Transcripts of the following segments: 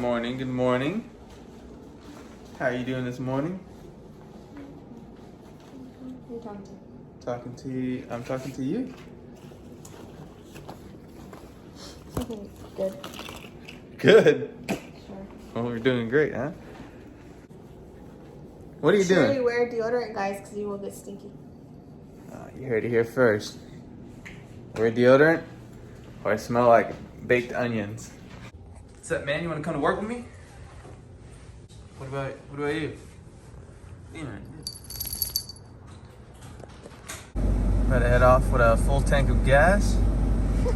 morning, good morning. How are you doing this morning? Who are you talking to? Talking to you. I'm talking to you. Something good. Good. Sure. Well, we're doing great, huh? What are you Sure, doing? you wear deodorant, guys, because you will get stinky. You heard it here first. Wear deodorant or I smell like baked onions. What's up, man? You want to come to work with me? What about you? Yeah. About to head off with a full tank of gas. As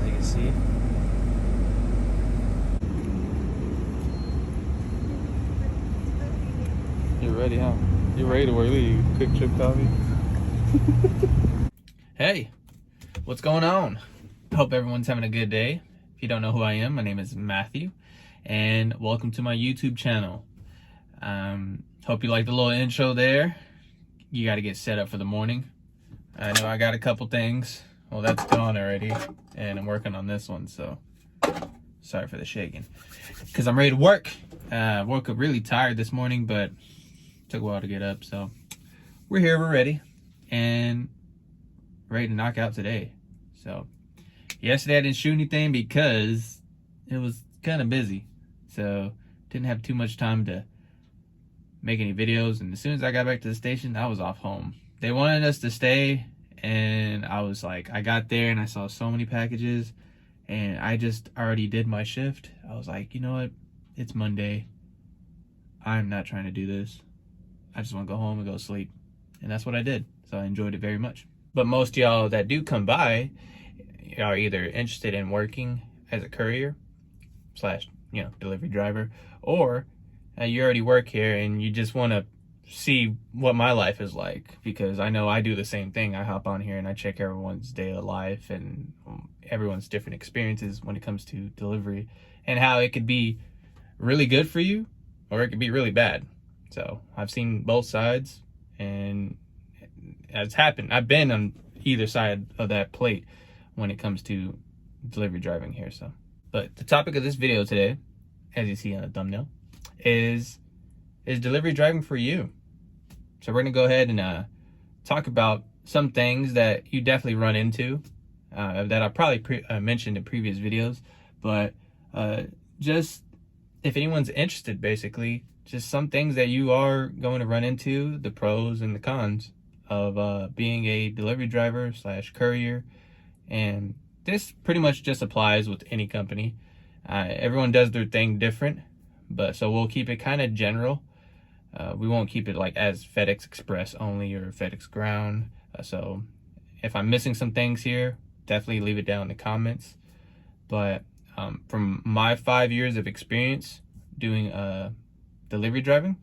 you can see. You're ready, huh? You're ready to work. You quick trip coffee. Hey, what's going on? Hope everyone's having a good day. If you don't know who I am, my name is Matthew, and welcome to my YouTube channel. Hope you like the little intro there. You got to get set up for the morning. I know I got a couple things. Well, that's gone already, and I'm working on this one, so sorry for the shaking. Because I'm ready to work. Woke up really tired this morning, but took a while to get up, so we're here, we're ready, and ready to knock out today. So yesterday I didn't shoot anything because it was kind of busy, so didn't have too much time to make any videos. And as soon as I got back to the station, I was off home. They wanted us to stay, and I was like, I got there and I saw so many packages, and I just already did my shift. I was like, you know what, it's Monday, I'm not trying to do this. I just want to go home and go to sleep. And that's what I did. So I enjoyed it very much. But most of y'all that do come by are either interested in working as a courier slash, delivery driver, or you already work here and you just want to see what my life is like, because I know I do the same thing. I hop on here and I check everyone's day of life and everyone's different experiences when it comes to delivery, and how it could be really good for you or it could be really bad. So I've seen both sides, and it's happened. I've been on either side of that plate when it comes to delivery driving here. So, but the topic of this video today, as you see on the thumbnail, is delivery driving for you? So we're gonna go ahead and talk about some things that you definitely run into that I probably mentioned in previous videos, but just if anyone's interested, basically, just some things that you are going to run into, the pros and the cons of being a delivery driver slash courier. And this pretty much just applies with any company. Everyone does their thing different, but so we'll keep it kind of general. We won't keep it like as FedEx Express only or FedEx Ground. So if I'm missing some things here, definitely leave it down in the comments. But from my 5 years of experience doing delivery driving,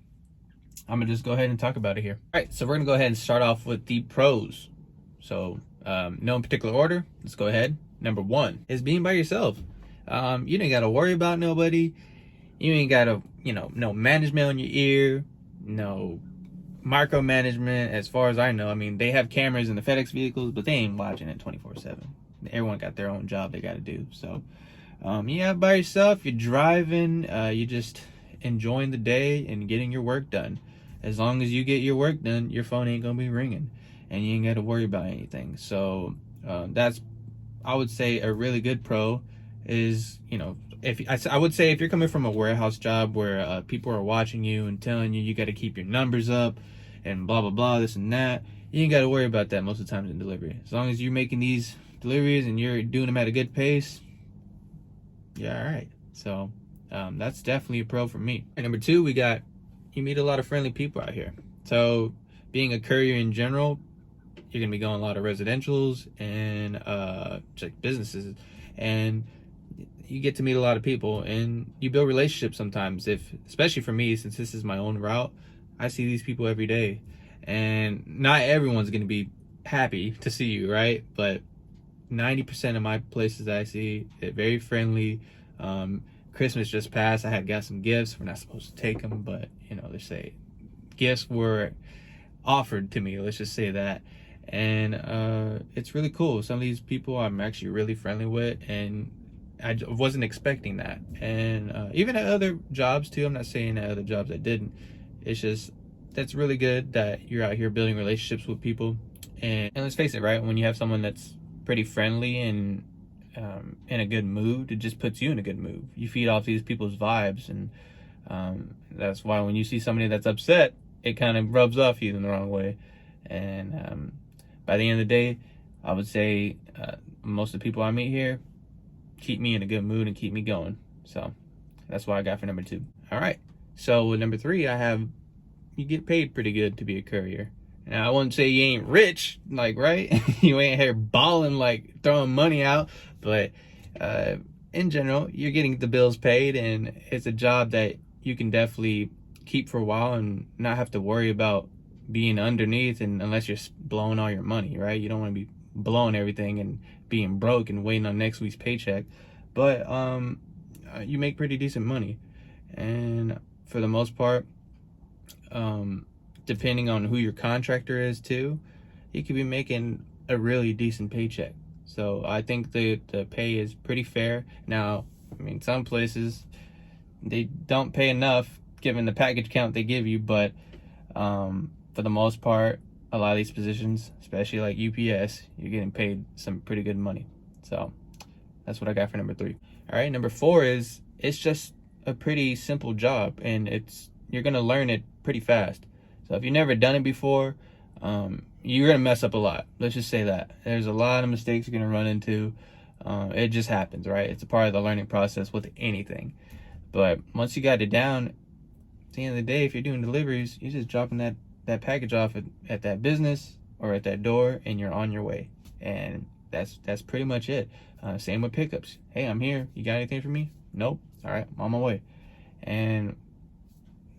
I'm gonna just go ahead and talk about it here. All right, so we're gonna go ahead and start off with the pros. So no in particular order, let's go ahead. Number one is being by yourself. You ain't gotta worry about nobody. You ain't gotta, no management on your ear, no micromanagement. As far as I know, I mean, they have cameras in the FedEx vehicles, but they ain't watching it 24/7. Everyone got their own job they gotta do. So yeah, by yourself, you're driving, you're just enjoying the day and getting your work done. As long as you get your work done, your phone ain't gonna be ringing and you ain't got to worry about anything. So that's, I would say, a really good pro is, I would say if you're coming from a warehouse job where people are watching you and telling you got to keep your numbers up and blah blah blah, this and that, you ain't got to worry about that most of the times in delivery. As long as you're making these deliveries and you're doing them at a good pace, yeah, all right. So that's definitely a pro for me. And number two, you meet a lot of friendly people out here. So being a courier in general, you're gonna be going a lot of residentials and just businesses, and you get to meet a lot of people and you build relationships sometimes. Especially for me, since this is my own route, I see these people every day, and not everyone's gonna be happy to see you, right? But 90% of my places I see, they're very friendly. Christmas just passed. I got some gifts. We're not supposed to take them, but they say gifts were offered to me. Let's just say that. And it's really cool. Some of these people I'm actually really friendly with, and wasn't expecting that. And even at other jobs too, I'm not saying at other jobs I didn't. It's just, that's really good that you're out here building relationships with people. And let's face it, right? When you have someone that's pretty friendly and in a good mood, it just puts you in a good mood. You feed off these people's vibes, and that's why when you see somebody that's upset, it kind of rubs off you in the wrong way. And by the end of the day, I would say most of the people I meet here keep me in a good mood and keep me going. So that's what I got for number 2. All right. So with number 3, I have, you get paid pretty good to be a courier. Now, I wouldn't say you ain't rich, like, right? You ain't here balling, like, throwing money out. But in general, you're getting the bills paid, and it's a job that you can definitely keep for a while and not have to worry about being underneath, and unless you're blowing all your money, right? You don't want to be blowing everything and being broke and waiting on next week's paycheck. But you make pretty decent money. And for the most part, depending on who your contractor is too, you could be making a really decent paycheck. So I think the pay is pretty fair. Now, I mean, some places they don't pay enough given the package count they give you, but for the most part, a lot of these positions, especially like UPS, you're getting paid some pretty good money. So that's what I got for number 3. All right, number 4 is, it's just a pretty simple job, and you're gonna learn it pretty fast. So if you've never done it before, you're gonna mess up a lot. Let's just say that. There's a lot of mistakes you're gonna run into. It just happens, right? It's a part of the learning process with anything. But once you got it down, at the end of the day, if you're doing deliveries, you're just dropping that package off at that business or at that door, and you're on your way. And that's pretty much it. Same with pickups. Hey, I'm here. You got anything for me? Nope. All right, I'm on my way. And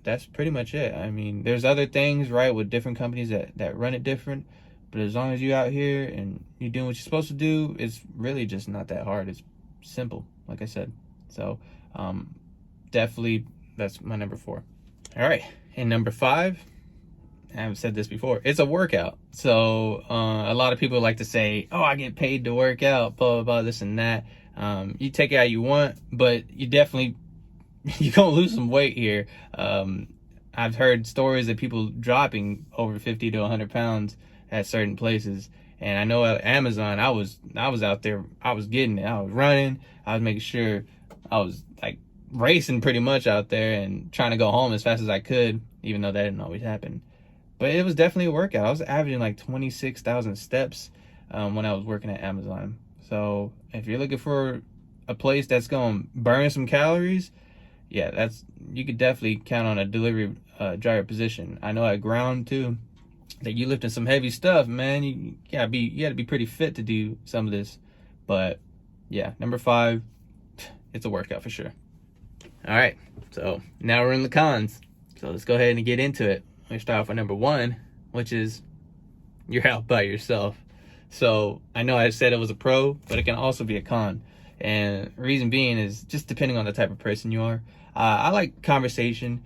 that's pretty much it. I mean, there's other things, right, with different companies that run it different. But as long as you're out here and you're doing what you're supposed to do, it's really just not that hard. It's simple, like I said. So definitely, that's my number 4. All right, and number 5, I haven't said this before, it's a workout. So a lot of people like to say, oh, I get paid to work out, blah, blah, blah, this and that. You take it how you want, but you definitely, you're going to lose some weight here. I've heard stories of people dropping over 50 to 100 pounds at certain places. And I know at Amazon, I was out there, I was getting it. I was running, I was making sure I was like racing pretty much out there and trying to go home as fast as I could, even though that didn't always happen. But it was definitely a workout. I was averaging like 26,000 steps when I was working at Amazon. So if you're looking for a place that's going to burn some calories, yeah, you could definitely count on a delivery driver position. I know at ground too, that you lifting some heavy stuff, man. You gotta be pretty fit to do some of this. But yeah, number 5, it's a workout for sure. All right, so now we're in the cons. So let's go ahead and get into it. Let's start off with number 1, which is you're out by yourself. So I know I said it was a pro, but it can also be a con. And reason being is just depending on the type of person you are. I like conversation,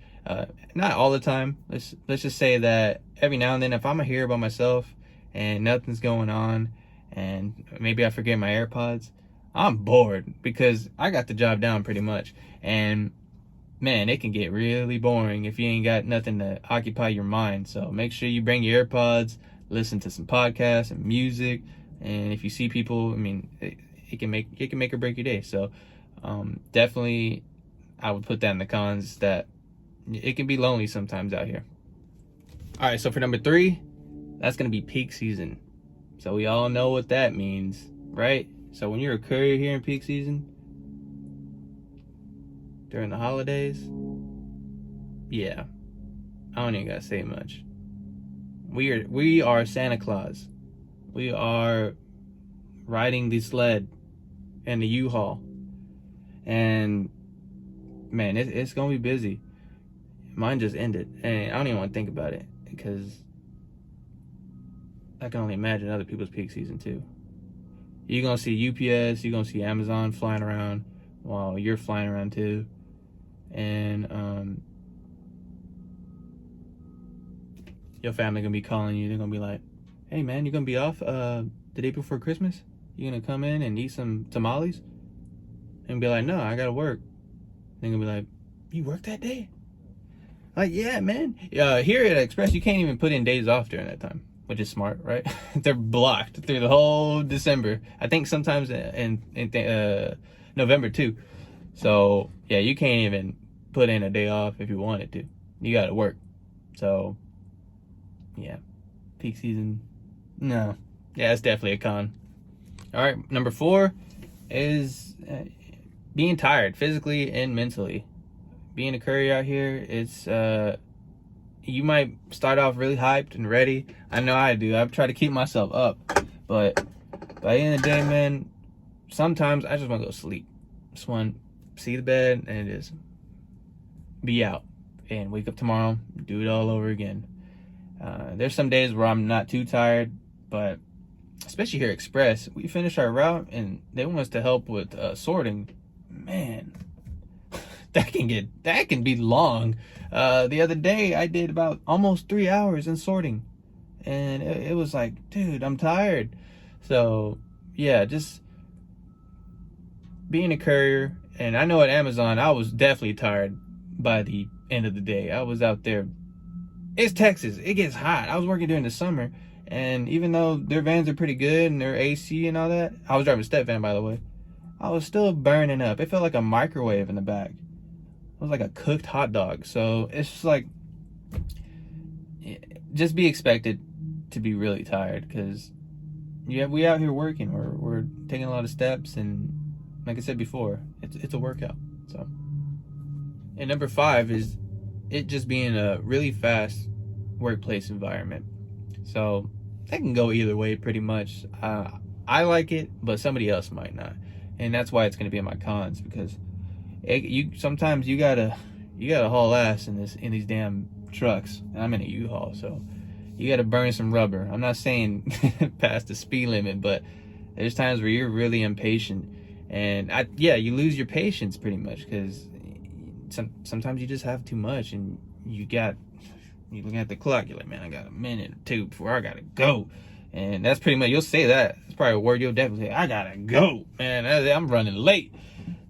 not all the time. Let's just say that every now and then, if I'm here by myself and nothing's going on, and maybe I forget my AirPods, I'm bored because I got the job down pretty much. And man, it can get really boring if you ain't got nothing to occupy your mind. So make sure you bring your AirPods, listen to some podcasts and music. And if you see people, I mean, it can make or break your day. So definitely I would put that in the cons, that it can be lonely sometimes out here. All right, so for number 3, that's going to be peak season. So we all know what that means, right? So when you're a courier here in peak season, during the holidays, yeah, I don't even got to say much. We are Santa Claus. We are riding the sled and the U-Haul. And man, it's gonna be busy. Mine just ended, and I don't even want to think about it because I can only imagine other people's peak season too. You're gonna see UPS, you're gonna see Amazon flying around while you're flying around too, and your family gonna be calling you. They're gonna be like, "Hey man, you're gonna be off the day before Christmas? You gonna come in and eat some tamales?" and be like, no, I gotta work. They're gonna be like, you work that day? Like, yeah, man. Here at Express, you can't even put in days off during that time, which is smart, right? They're blocked through the whole December. I think sometimes in November too. So yeah, you can't even put in a day off if you wanted to. You gotta work. So yeah, peak season. No, yeah, it's definitely a con. All right, number 4 is being tired physically and mentally. Being a courier out here, it's you might start off really hyped and ready. I know I do. I've tried to keep myself up, but by the end of the day, man, sometimes I just want to go sleep. Just want to see the bed and just be out and wake up tomorrow, do it all over again. There's some days where I'm not too tired, but especially here at Express, we finish our route and they want us to help with sorting. Man, that can be long. The other day I did about almost 3 hours in sorting, and it was like, dude, I'm tired. So yeah, just being a courier, and I know at Amazon I was definitely tired by the end of the day. I was out there. It's Texas. It gets hot. I was working during the summer, and even though their vans are pretty good and their AC and all that, I was driving a step van, by the way, I was still burning up. It felt like a microwave in the back. It was like a cooked hot dog. So it's just like, just be expected to be really tired, because we out here working. We're taking a lot of steps, and like I said before, it's a workout. So, and number 5 is it just being a really fast workplace environment. So that can go either way pretty much. I like it, but somebody else might not, and that's why it's going to be in my cons, because sometimes you gotta haul ass in these damn trucks, and I'm in a U-Haul, so you gotta burn some rubber. I'm not saying past the speed limit, but there's times where you're really impatient, and you lose your patience pretty much, because sometimes you just have too much, and you look at the clock, you're like, man, I got a minute or two before I gotta go. And that's pretty much, you'll say that. It's probably a word you'll definitely say, I gotta go, man, I'm running late.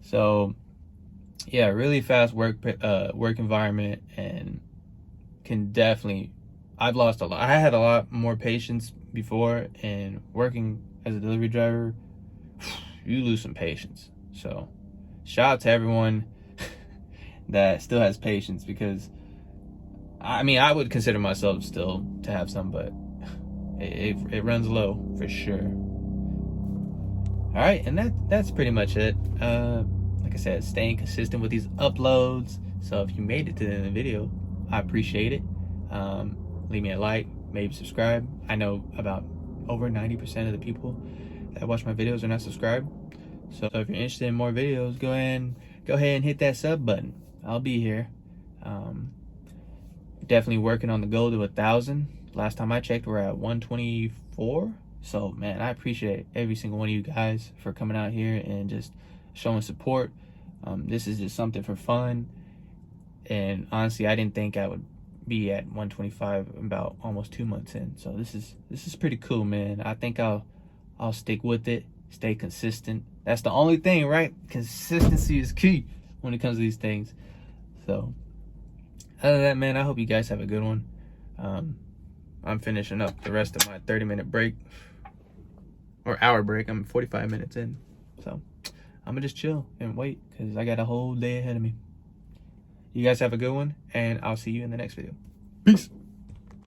So yeah, really fast work environment, and can definitely, I've lost a lot. I had a lot more patience before, and working as a delivery driver, you lose some patience. So shout out to everyone that still has patience, because I mean, I would consider myself still to have some, but it runs low for sure. All right, and that's pretty much it. Like I said, staying consistent with these uploads. So if you made it to the end of the video, I appreciate it. Leave me a like, maybe subscribe. I know about over 90% of the people that watch my videos are not subscribed. So if you're interested in more videos, go ahead and hit that sub button. I'll be here. Definitely working on the goal to 1,000. Last time I checked, we're at 124. So man, I appreciate every single one of you guys for coming out here and just showing support. This is just something for fun, and honestly, I didn't think I would be at 125 about almost 2 months in. So this is pretty cool, man. I think I'll stick with it, stay consistent. That's the only thing, right? Consistency is key when it comes to these things. So other than that, man, I hope you guys have a good one. I'm finishing up the rest of my 30-minute break, or hour break. I'm 45 minutes in, so I'm gonna just chill and wait, because I got a whole day ahead of me. You guys have a good one, and I'll see you in the next video. Peace.